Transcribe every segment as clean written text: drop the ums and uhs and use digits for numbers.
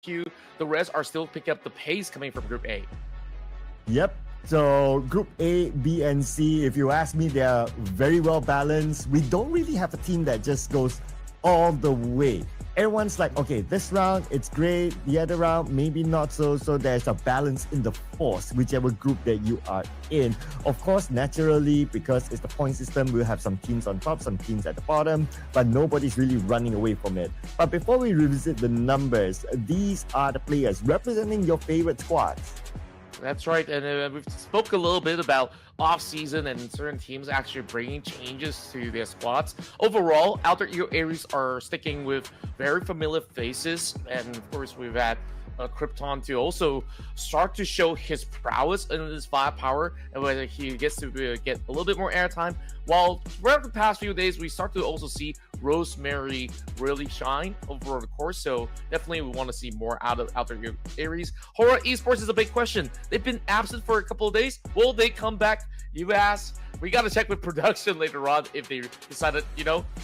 Q. The rest are still picking up the pace coming from Group A. Yep. So Group A, B, and C, if you ask me, they're very well balanced. We don't really have a team that just goes all the way. Everyone's like, okay, this round, it's great. The other round, maybe not so. So there's a balance in the force, whichever group that you are in. Of course, naturally, because it's the point system, we'll have some teams on top, some teams at the bottom, but nobody's really running away from it. But before we revisit the numbers, these are the players representing your favorite squads. That's right, and we've spoke a little bit about off-season and certain teams actually bringing changes to their squads. Overall, Outer Aries are sticking with very familiar faces, and of course we've had Krypton to also start to show his prowess and his firepower, and whether he gets to get a little bit more airtime. While throughout the past few days, we start to also see Rosemary really shine over the course. So definitely we want to see more out of Outer Aries. Horror Esports is a big question. They've been absent for a couple of days. Will they come back? You ask. We got to check with production later on if they decided,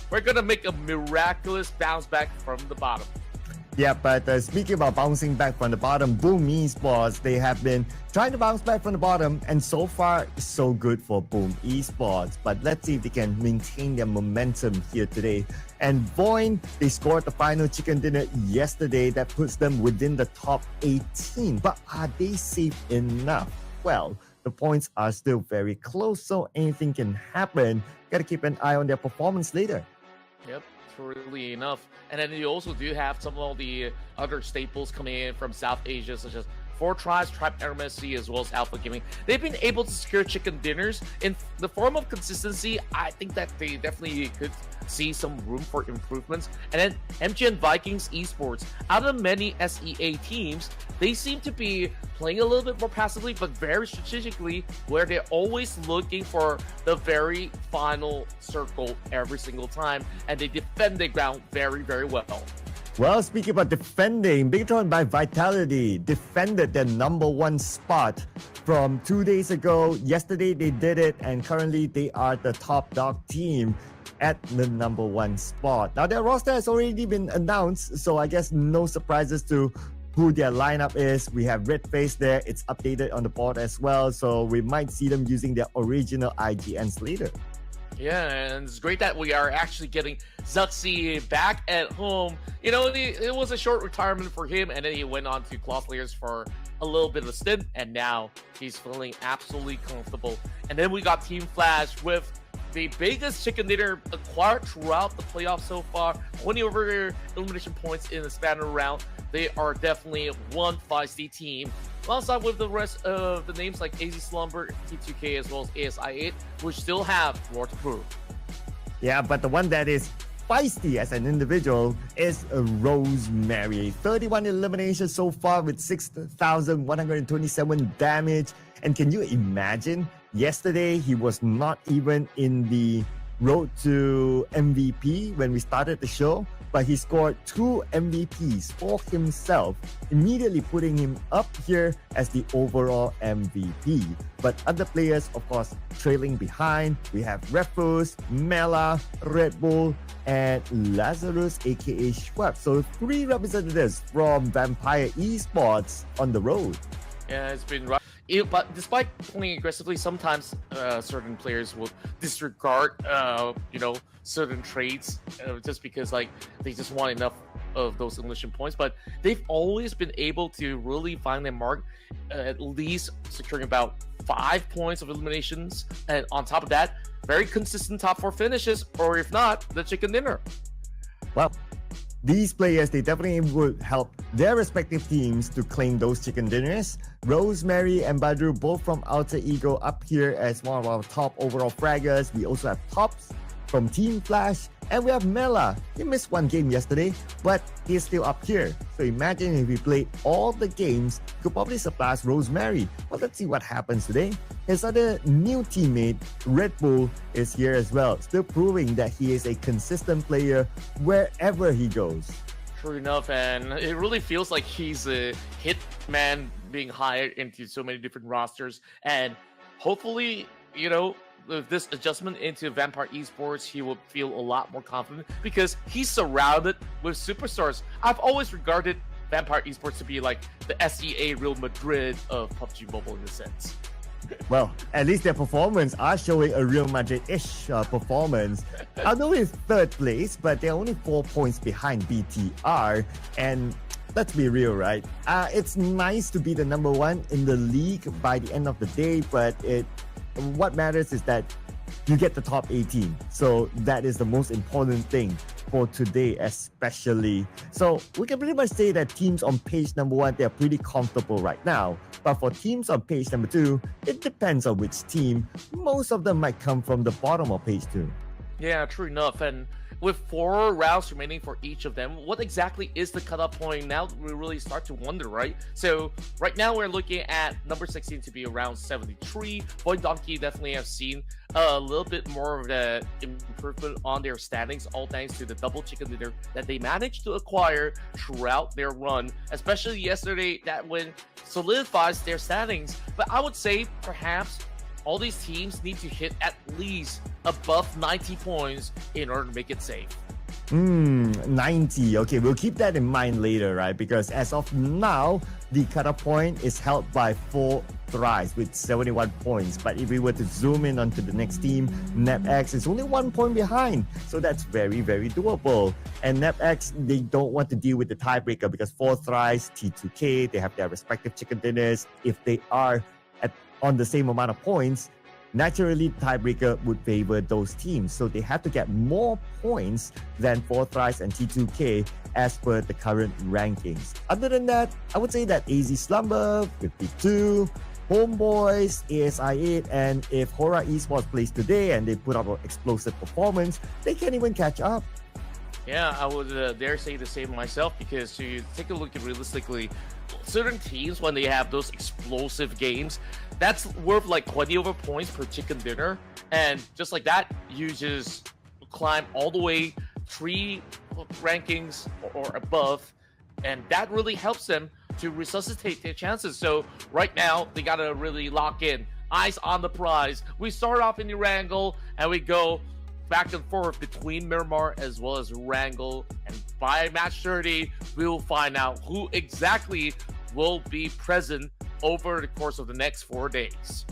we're going to make a miraculous bounce back from the bottom. Yeah, but speaking about bouncing back from the bottom, Boom Esports, they have been trying to bounce back from the bottom, and so far, so good for Boom Esports. But let's see if they can maintain their momentum here today. And Void, they scored the final chicken dinner yesterday that puts them within the top 18. But are they safe enough? Well, the points are still very close, so anything can happen. Gotta keep an eye on their performance later. Yep, truly enough. And then you also do have some of the other staples coming in from South Asia, such as Four Tribes, Tribe MSC, as well as Alpha Gaming. They've been able to secure chicken dinners in the form of consistency. I think that they definitely could see some room for improvements. And then MGN Vikings Esports, out of many SEA teams, they seem to be playing a little bit more passively, but very strategically, where they're always looking for the very final circle every single time, and they defend the ground very, very well. Well, speaking about defending, Bigatron by Vitality defended their #1 spot from 2 days ago. Yesterday they did it, and currently they are the top dog team at the #1 spot. Now their roster has already been announced, so I guess no surprises to who their lineup is. We have Red Face there. It's updated on the board as well, so we might see them using their original IGNs later. Yeah, and it's great that we are actually getting Zuxi back at home. It was a short retirement for him, and then he went on to Claw Slayers for a little bit of a stint, and now he's feeling absolutely comfortable. And then we got Team Flash with the biggest chicken dinner acquired throughout the playoffs so far. 20 over elimination points in the span of a round. They are definitely one feisty team. Alongside with the rest of the names like AZ Slumber, T2K, as well as ASI8, which still have more to prove. Yeah, but the one that is feisty as an individual is Rosemary. 31 eliminations so far with 6,127 damage. And can you imagine? Yesterday, he was not even in the road to MVP when we started the show, but he scored 2 MVPs for himself, immediately putting him up here as the overall MVP. But other players, of course, trailing behind. We have Refus, Mela, Red Bull, and Lazarus, aka Schwab. So 3 representatives from Vampire Esports on the road. Yeah, it's been rough. But despite playing aggressively, sometimes certain players will disregard, certain trades just because they just want enough of those elimination points. But they've always been able to really find their mark, at least securing about 5 points of eliminations, and on top of that, very consistent top 4 finishes, or if not, the chicken dinner. Well, these players, they definitely would help their respective teams to claim those chicken dinners. Rosemary and Badru, both from Alter Ego, up here as one of our top overall fraggers. We also have Tops from Team Flash, and we have Mela. He missed 1 game yesterday, but he's still up here. So imagine if he played all the games, he could probably surpass Rosemary. Well, let's see what happens today. His other new teammate, Red Bull, is here as well, still proving that he is a consistent player wherever he goes. True enough, and it really feels like he's a hit man being hired into so many different rosters, and hopefully, with this adjustment into Vampire Esports, he will feel a lot more confident because he's surrounded with superstars. I've always regarded Vampire Esports to be like the SEA Real Madrid of PUBG Mobile in a sense. Well, at least their performance are showing a Real Madrid-ish performance. Although it's third place, but they're only 4 points behind BTR. And let's be real, right? It's nice to be the number one in the league by the end of the day, but what matters is that you get the top 18. So that is the most important thing for today, especially. So we can pretty much say that teams on page number one, they're pretty comfortable right now. But for teams on page number two, it depends on which team. Most of them might come from the bottom of page two. Yeah, true enough. And with 4 rounds remaining for each of them, what exactly is the cutoff point? Now we really start to wonder, right? So right now we're looking at number 16 to be around 73. Boy Donkey definitely have seen a little bit more of the improvement on their standings, all thanks to the double chicken dinner that they managed to acquire throughout their run, especially yesterday. That win solidifies their standings. But I would say perhaps all these teams need to hit at least above 90 points in order to make it safe. 90. Okay, we'll keep that in mind later, right? Because as of now, the cutoff point is held by 4 Thrice with 71 points. But if we were to zoom in onto the next team, NapX is only 1 point behind. So that's very, very doable. And NapX, they don't want to deal with the tiebreaker because 4 Thrice, T2K, they have their respective chicken dinners. If they are on the same amount of points, naturally tiebreaker would favor those teams. So they have to get more points than 4 Thrice and T2K as per the current rankings. Other than that, I would say that AZ Slumber, 52, Homeboys, ASI8, and if Hora Esports plays today and they put up an explosive performance, they can even catch up. Yeah, I would dare say the same myself, because to take a look at realistically, certain teams, when they have those explosive games, that's worth like 20 over points per chicken dinner. And just like that, you just climb all the way 3 rankings or above. And that really helps them to resuscitate their chances. So right now, they got to really lock in. Eyes on the prize. We start off in Erangel and we go back and forth between Miramar as well as Wrangle, and by match 30 we will find out who exactly will be present over the course of the next 4 days.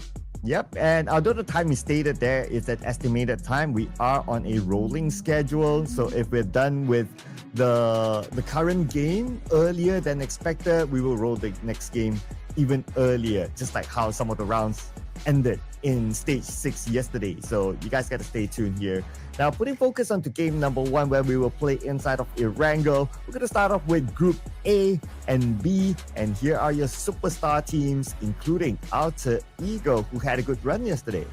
Yep, and although the time is stated there is an estimated time, we are on a rolling schedule. So if we're done with the current game earlier than expected, we will roll the next game even earlier, just like how some of the rounds ended in stage 6 yesterday. So you guys got to stay tuned here. Now, putting focus onto game number 1, where we will play inside of Erangel, we're going to start off with Group A and B, and here are your superstar teams, including Alter Ego, who had a good run yesterday.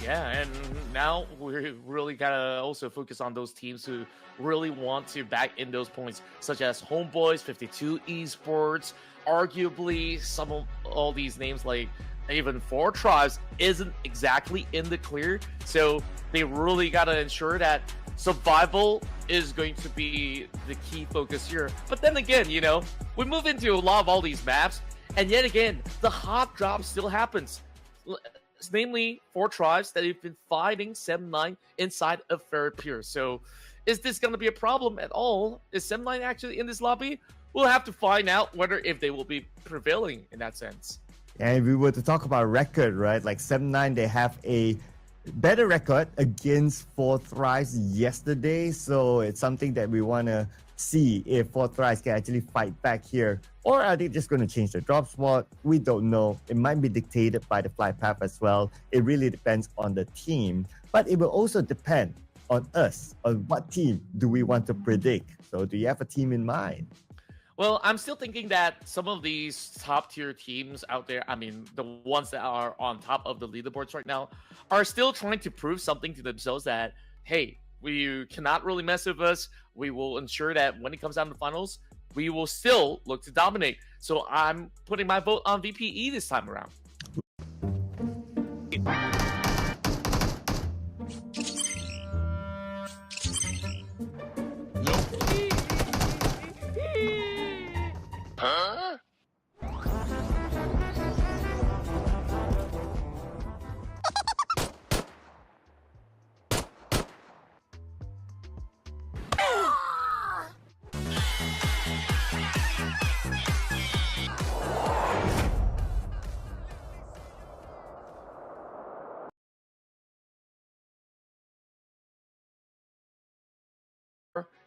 Yeah, and now we really gotta also focus on those teams who really want to back in those points, such as Homeboys, 52 Esports, arguably some of all these names like even 4 Tribes isn't exactly in the clear. So they really got to ensure that survival is going to be the key focus here. But then again, you know, we move into a lot of all these maps, and yet again, the hot drop still happens. Namely, 4 Tribes that have been fighting 7-9 inside of Ferret Pier. So is this going to be a problem at all? Is 7-9 actually in this lobby? We'll have to find out whether if they will be prevailing in that sense. And if we were to talk about record, right, like 7-9, they have a better record against 4 Thrice yesterday. So it's something that we want to see if 4 Thrice can actually fight back here. Or are they just going to change the drop spot? We don't know. It might be dictated by the flight path as well. It really depends on the team. But it will also depend on us, on what team do we want to predict. So do you have a team in mind? Well, I'm still thinking that some of these top tier teams out there, I mean, the ones that are on top of the leaderboards right now, are still trying to prove something to themselves that, hey, we cannot really mess with us. We will ensure that when it comes down to the finals, we will still look to dominate. So I'm putting my vote on VPE this time around. Huh?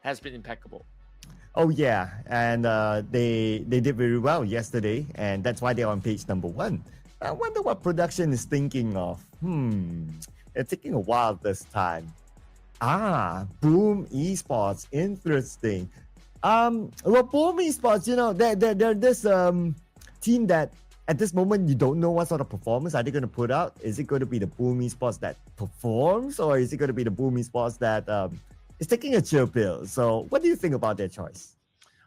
has been impeccable. Oh yeah, and they did very well yesterday, and that's why they're on page number 1. I wonder what production is thinking of. It's taking a while this time. Boom Esports, interesting. Well, Boom Esports, they're this team that at this moment you don't know what sort of performance are they going to put out. Is it going to be the Boom Esports that performs, or is it going to be the Boom Esports that is taking a chill pill? So, what do you think about their choice?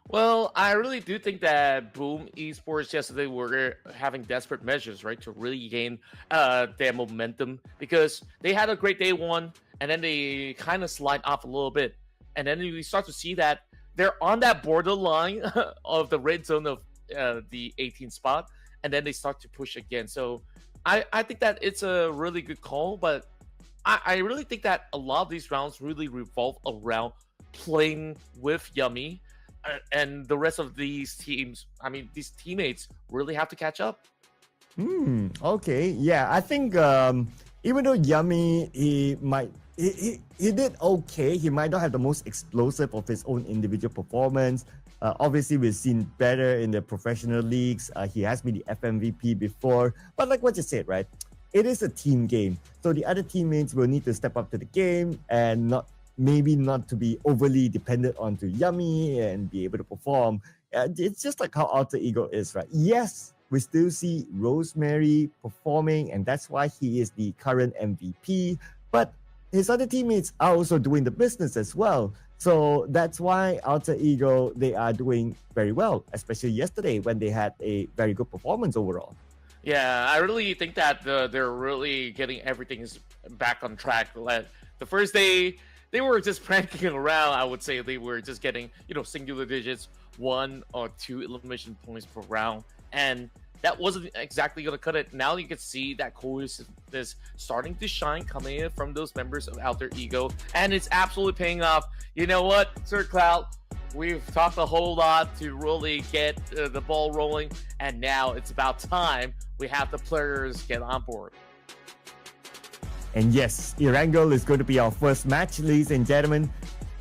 Well, I really do think that Boom Esports yesterday were having desperate measures, right, to really gain their momentum, because they had a great day one, and then they kind of slide off a little bit, and then we start to see that they're on that borderline of the red zone of the 18th spot, and then they start to push again. So I think that it's a really good call, but I really think that a lot of these rounds really revolve around playing with Yummy, and the rest of these teams, I mean, these teammates really have to catch up. Okay. Yeah, I think even though Yummy, he did okay. He might not have the most explosive of his own individual performance. Obviously, we've seen better in the professional leagues. He has been the FMVP before. But like what you said, right? It is a team game. So the other teammates will need to step up to the game and maybe not to be overly dependent onto Yummy and be able to perform. It's just like how Alter Ego is, right? Yes, we still see Rosemary performing, and that's why he is the current MVP. But his other teammates are also doing the business as well. So that's why Alter Ego, they are doing very well, especially yesterday when they had a very good performance overall. Yeah, I really think that they're really getting everything back on track. The first day, they were just pranking around. I would say they were just getting, singular digits, 1 or 2 elimination points per round. And that wasn't exactly going to cut it. Now you can see that cohesiveness starting to shine coming in from those members of Alter Ego. And it's absolutely paying off. You know what, Sir Cloud? We've talked a whole lot to really get the ball rolling. And now it's about time we have the players get on board. And yes, Erangel is going to be our first match, ladies and gentlemen.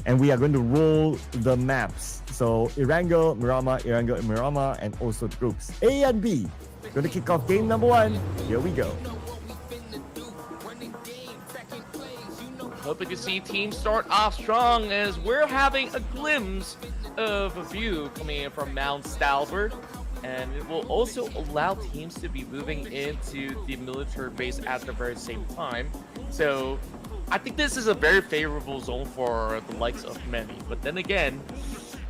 And we are going to roll the maps. So Erangel, Miramar, and also the groups A and B. Going to kick off game number 1. Here we go. Hoping to see teams start off strong, as we're having a glimpse of a view coming in from Mount Stalbert. And it will also allow teams to be moving into the military base at the very same time. So I think this is a very favorable zone for the likes of many. But then again,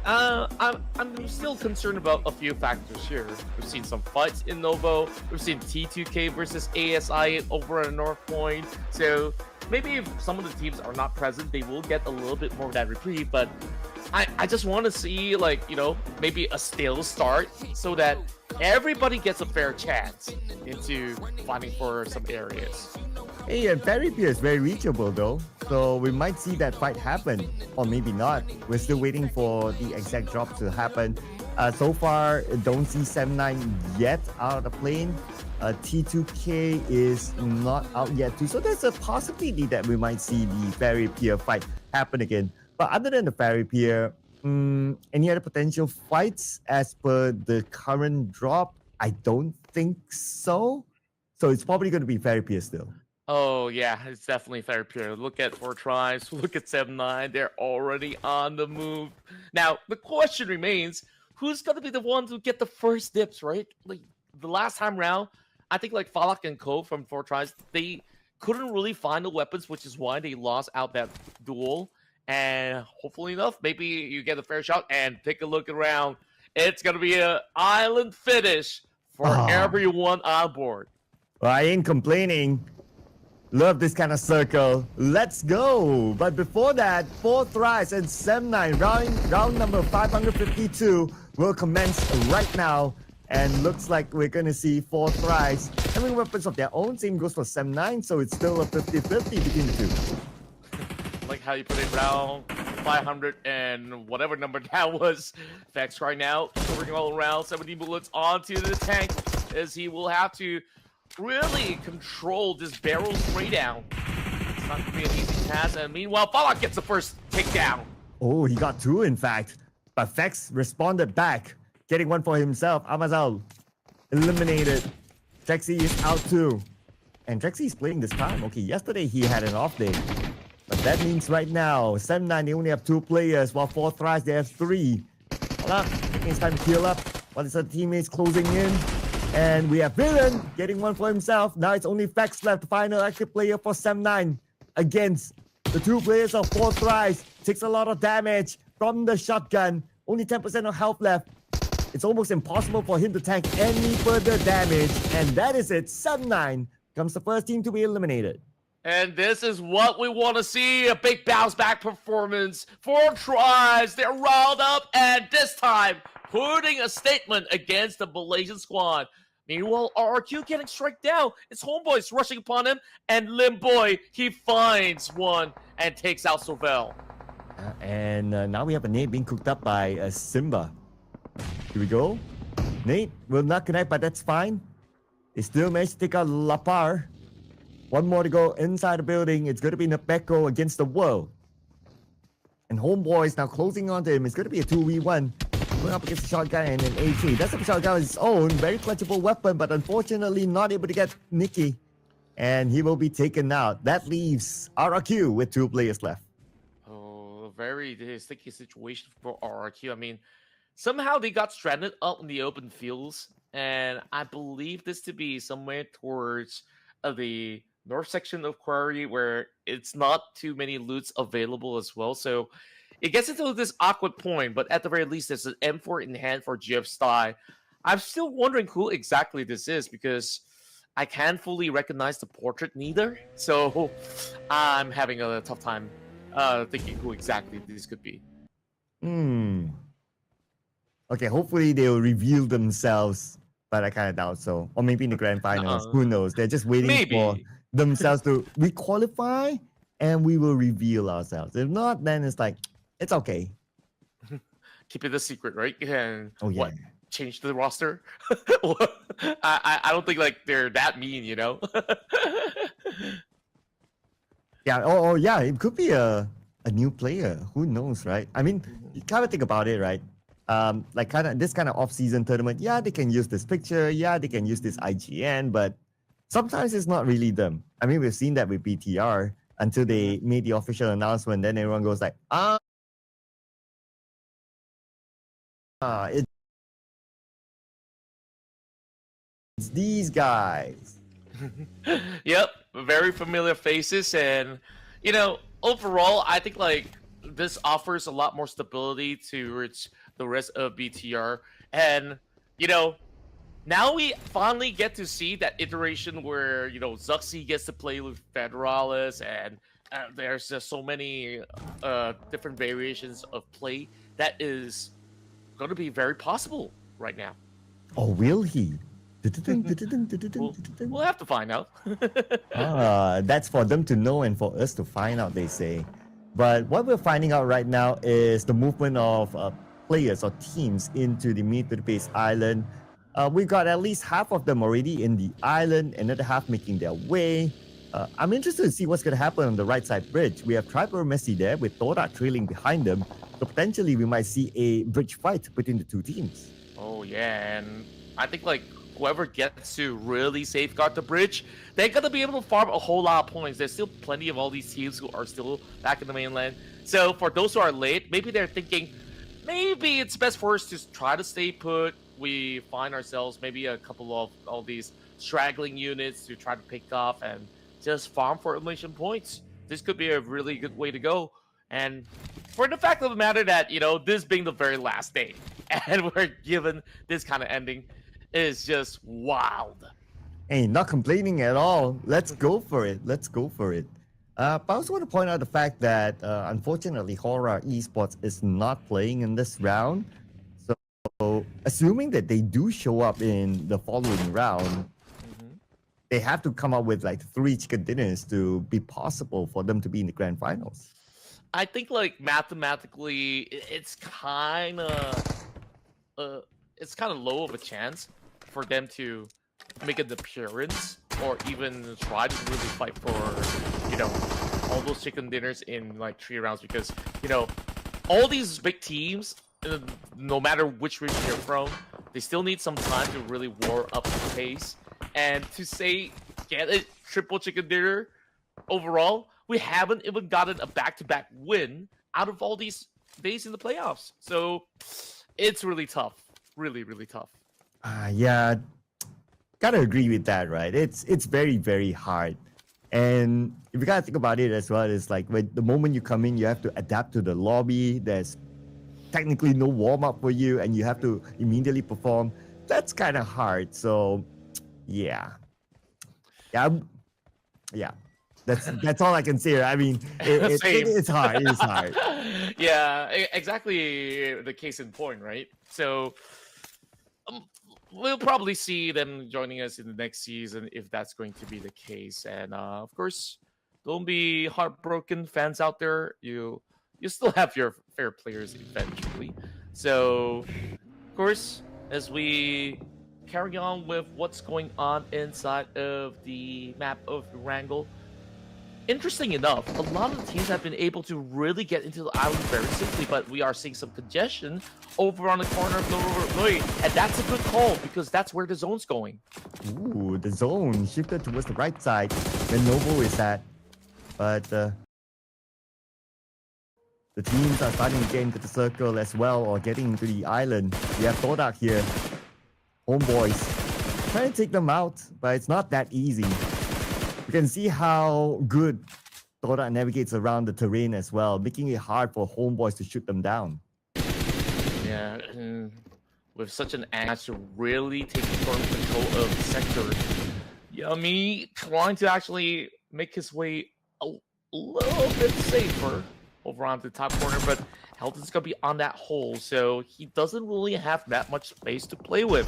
I'm still concerned about a few factors here. We've seen some fights in Novo. We've seen T2K versus ASI over at North Point. So maybe if some of the teams are not present, they will get a little bit more of that reprieve. But I just want to see, maybe a stale start so that everybody gets a fair chance into fighting for some areas. Hey, and Fairy Pier is very reachable though, so we might see that fight happen, or maybe not. We're still waiting for the exact drop to happen. So far, don't see 7-9 yet out of the plane. T2K is not out yet too, so there's a possibility that we might see the Fairy Pier fight happen again. But other than the Fairy Pier, any other potential fights as per the current drop? I don't think so. So it's probably going to be Fairy Pier still. Oh, yeah, it's definitely Fairy Pier. Look at 4 tries, look at 7-9. They're already on the move. Now, the question remains, who's going to be the one to get the first dips, right? Like, the last time round, I think Falak and Co from 4 tries, they couldn't really find the weapons, which is why they lost out that duel. And hopefully enough, maybe you get a fair shot and take a look around. It's going to be an island finish for everyone on board. Well, I ain't complaining. Love this kind of circle. Let's go. But before that, 4 tries and 7-9, round number 552 will commence right now. And looks like we're going to see 4 tries. Having weapons of their own, same goes for 7-9, so it's still a 50-50 between the two. Like how you put it, round 500 and whatever number that was. Vex right now, covering all around, 70 bullets onto the tank, as he will have to really control this barrel spray down. It's not going to be an easy task, and meanwhile, Fallout gets the first takedown. Oh, he got two, in fact. But Fex responded back, getting one for himself. Amazal eliminated. Trexie is out too. And Trexie is playing this time. Okay, yesterday he had an off day. But that means right now, 7-9, they only have two players, while 4Thrice, they have three. Hold up, it's time to heal up. While his other teammates closing in. And we have Villain getting one for himself. Now it's only Fex left, the final active player for 7-9 against the two players of 4Thrice. Takes a lot of damage from the shotgun. Only 10% of health left. It's almost impossible for him to tank any further damage. And that is it. 7-9 comes the first team to be eliminated. And this is what we want to see, a big bounce back performance. 4Thrice, they're riled up, and this time, putting a statement against the Malaysian squad. Meanwhile, RRQ getting struck down. It's Homeboys rushing upon him, and Limboy, he finds one and takes out Sovel. And now we have a nade being cooked up by Simba. Here we go. Nate will not connect, but that's fine. They still managed to take out Lapar. One more to go inside the building. It's going to be Napeko against the world. And Homeboys now closing onto him. It's going to be a 2v1. Going up against the shotgun and an A3. That's a shotgun on his own. Very clutchable weapon, but unfortunately not able to get Nikki. And he will be taken out. That leaves RRQ with two players left. Oh, very sticky situation for RRQ. I mean, somehow they got stranded out in the open fields. And I believe this to be somewhere towards the north section of Quarry, where it's not too many loots available as well. So it gets into this awkward point, but at the very least, there's an M4 in hand for GF Stye. I'm still wondering who exactly this is, because I can't fully recognize the portrait neither. So I'm having a tough time thinking who exactly this could be. Okay, hopefully they'll reveal themselves, but I kind of doubt so. Or maybe in the grand finals, who knows? They're just waiting for themselves to requalify, and we will reveal ourselves. If not, then it's like, it's okay. Keep it a secret, right? And oh, yeah. What? Change the roster? I don't think like they're that mean, you know? Yeah, oh yeah, it could be a new player. Who knows, right? I mean, you kind of think about it, right? Like this kind of off-season tournament, yeah, they can use this picture, yeah, they can use this IGN, but sometimes it's not really them. I mean, we've seen that with BTR until they made the official announcement. Then everyone goes like, it's these guys. Yep, very familiar faces, and you know, overall, I think like this offers a lot more stability towards the rest of BTR, and you know, now we finally get to see that iteration where, you know, Zuxi gets to play with Federalis, and there's just so many different variations of play that is going to be very possible right now. Oh, will he? We'll have to find out. That's for them to know and for us to find out, they say. But what we're finding out right now is the movement of players or teams into the mid-to-the-base island. We've got at least half of them already in the island, another half making their way. I'm interested to see what's going to happen on the right side bridge. We have Triper Messi there with Thorak trailing behind them. So potentially we might see a bridge fight between the two teams. Oh yeah, and I think like whoever gets to really safeguard the bridge, they're going to be able to farm a whole lot of points. There's still plenty of all these teams who are still back in the mainland. So for those who are late, maybe they're thinking, maybe it's best for us to try to stay put. We find ourselves maybe a couple of all these straggling units to try to pick off and just farm for elimination points. This could be a really good way to go. And for the fact of the matter that, you know, this being the very last day and we're given this kind of ending is just wild. Hey, not complaining at all. Let's go for it. Let's go for it. But I also want to point out the fact that, unfortunately, Horror Esports is not playing in this round. So, assuming that they do show up in the following round, they have to come up with like 3 chicken dinners to be possible for them to be in the grand finals. I think, like, mathematically, it's kind of low of a chance for them to make an appearance or even try to really fight for, you know, all those chicken dinners in like 3 rounds, because, you know, all these big teams, no matter which region you're from, they still need some time to really war up the pace. And to say, get it, triple chicken dinner, overall, we haven't even gotten a back-to-back win out of all these days in the playoffs. So it's really tough. Really, really tough. Yeah, gotta agree with that, right? It's very, very hard. And if you gotta think about it as well, it's like when the moment you come in, you have to adapt to the lobby. There's technically no warm-up for you, and you have to immediately perform. That's kind of hard. So yeah. That's all I can say. I mean, it's hard. It's hard. Yeah, exactly the case in point, right? So we'll probably see them joining us in the next season if that's going to be the case. And of course, don't be heartbroken, fans out there. You still have your fair players eventually. So, of course, as we carry on with what's going on inside of the map of Wrangle, interesting enough, a lot of the teams have been able to really get into the island very simply, but we are seeing some congestion over on the corner of Lloyd, and that's a good call because that's where the zone's going. Ooh, the zone shifted towards the right side where Novo is at. But the teams are starting to get into the circle as well, or getting into the island. We have Todak here. Homeboys trying to take them out, but it's not that easy. You can see how good Todak navigates around the terrain as well, making it hard for Homeboys to shoot them down. Yeah, and with such an axe to really take firm control of the sector, Yummy trying to actually make his way a little bit safer over onto the top corner, but Helton's going to be on that hole, so he doesn't really have that much space to play with.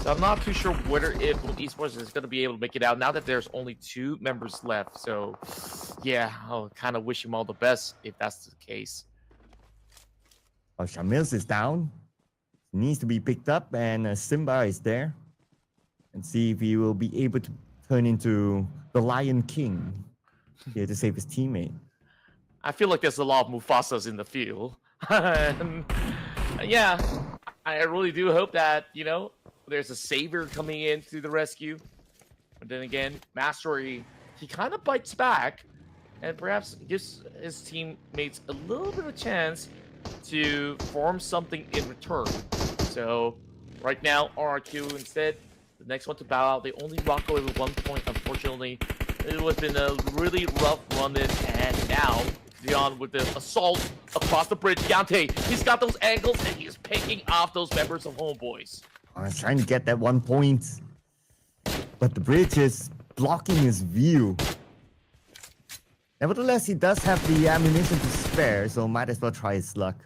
So I'm not too sure whether if Esports is going to be able to make it out now that there's only 2 members left. So, yeah, I'll kind of wish him all the best if that's the case. Oh, Shamils is down. He needs to be picked up, and Simba is there. And see if he will be able to turn into the Lion King here to save his teammate. I feel like there's a lot of Mufasas in the field. And, yeah, I really do hope that, you know, there's a savior coming in to the rescue. But then again, Mastery, he kind of bites back and perhaps gives his teammates a little bit of chance to form something in return. So right now, RRQ instead, the next one to bow out. They only walk away with 1 point, unfortunately. It has been a really rough run-in, and now Dion with the assault across the bridge. Yante, he's got those angles, and he's picking off those members of Homeboys. I was trying to get that 1 point, but the bridge is blocking his view. Nevertheless, he does have the ammunition to spare, so might as well try his luck.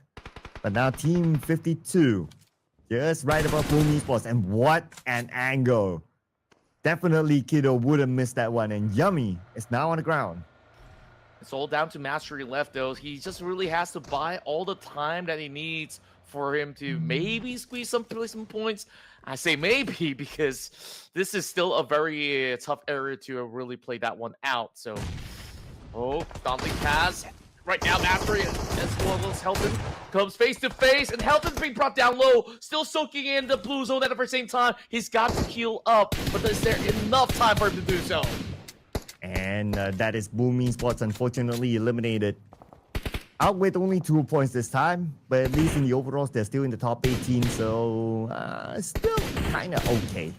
But now Team 52, just right above Boom Esports, and what an angle. Definitely Kiddo wouldn't miss that one, and Yummy is now on the ground. It's all down to Mastery left, though. He just really has to buy all the time that he needs for him to maybe squeeze some placement points. I say maybe because this is still a very tough area to really play that one out. So, Daunting Pass. Right now, Mastery as well as Helton comes face to face, and Helton's being brought down low, still soaking in the blue zone at the same time. He's got to heal up, but is there enough time for him to do so? And that is Boom Esports unfortunately eliminated. Out with only 2 points this time, but at least in the overalls, they're still in the top 18, so still kind of okay.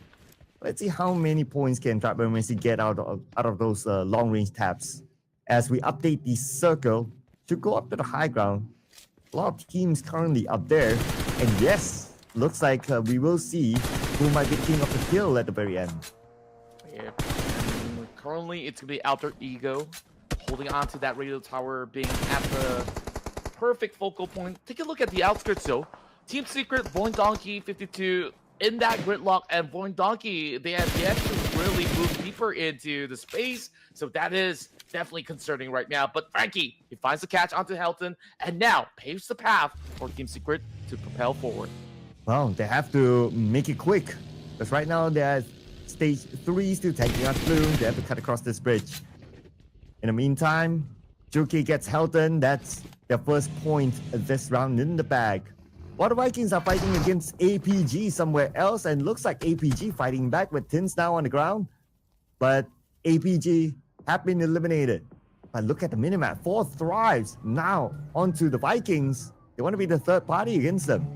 Let's see how many points can Trapper Messi get out of those long-range taps. As we update the circle to go up to the high ground, a lot of teams currently up there, and yes, looks like we will see who might be king of the hill at the very end. Yep. Currently, it's going to be Alter Ego holding on to that radio tower, being at the perfect focal point. Take a look at the outskirts, though. Team Secret, Void Donkey, 52 in that gridlock, and Void Donkey, they have yet to really move deeper into the space, so that is definitely concerning right now. But Frankie, he finds the catch onto Helton, and now paves the path for Team Secret to propel forward. Well, they have to make it quick, because right now they're at stage 3, still taking out blue. They have to cut across this bridge. In the meantime, Juki gets Helton. That's their first point this round in the bag. While the Vikings are fighting against APG somewhere else, and looks like APG fighting back with Tins now on the ground. But APG have been eliminated. But look at the minimap. 4 Thrives now onto the Vikings. They want to be the third party against them.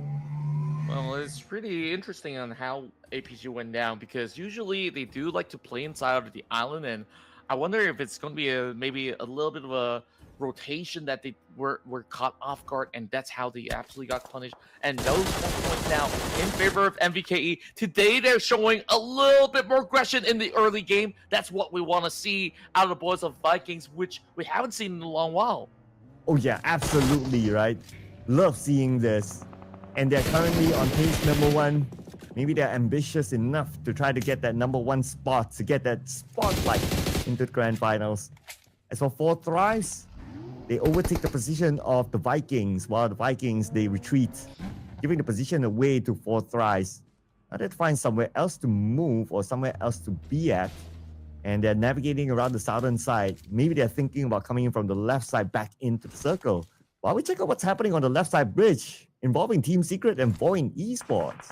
Well, it's pretty interesting on how APG went down because usually they do like to play inside of the island, and I wonder if it's going to be maybe a little bit of a rotation that they were caught off guard, and that's how they absolutely got punished. And those 1 points now in favor of MVKE. Today they're showing a little bit more aggression in the early game. That's what we want to see out of the boys of Vikings, which we haven't seen in a long while. Oh yeah, absolutely, right? Love seeing this. And they're currently on pace number 1. Maybe they're ambitious enough to try to get that number 1 spot, to get that spotlight into the grand finals. As for 4 Thrives, they overtake the position of the Vikings, while the Vikings, they retreat, giving the position away to 4 Thrives. Now they find somewhere else to move or somewhere else to be at, and they're navigating around the southern side. Maybe they're thinking about coming in from the left side back into the circle. While we check out what's happening on the left side bridge, involving Team Secret and Void Esports.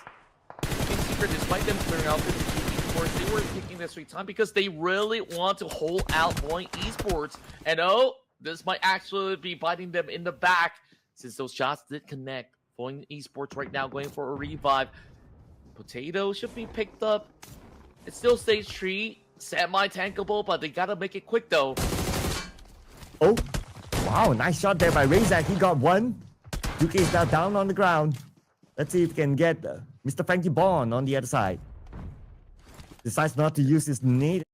Team Secret, despite them clearing out 52 esports, they were taking their sweet time because they really want to hold out Void Esports. And oh, this might actually be biting them in the back since those shots did connect. Void Esports right now going for a revive. Potato should be picked up. It's still stage 3, semi-tankable, but they gotta make it quick though. Oh, wow, nice shot there by Razak. He got 1. UK is now down on the ground. Let's see if he can get Mr. Frankie Bond on the other side. Decides not to use his nade.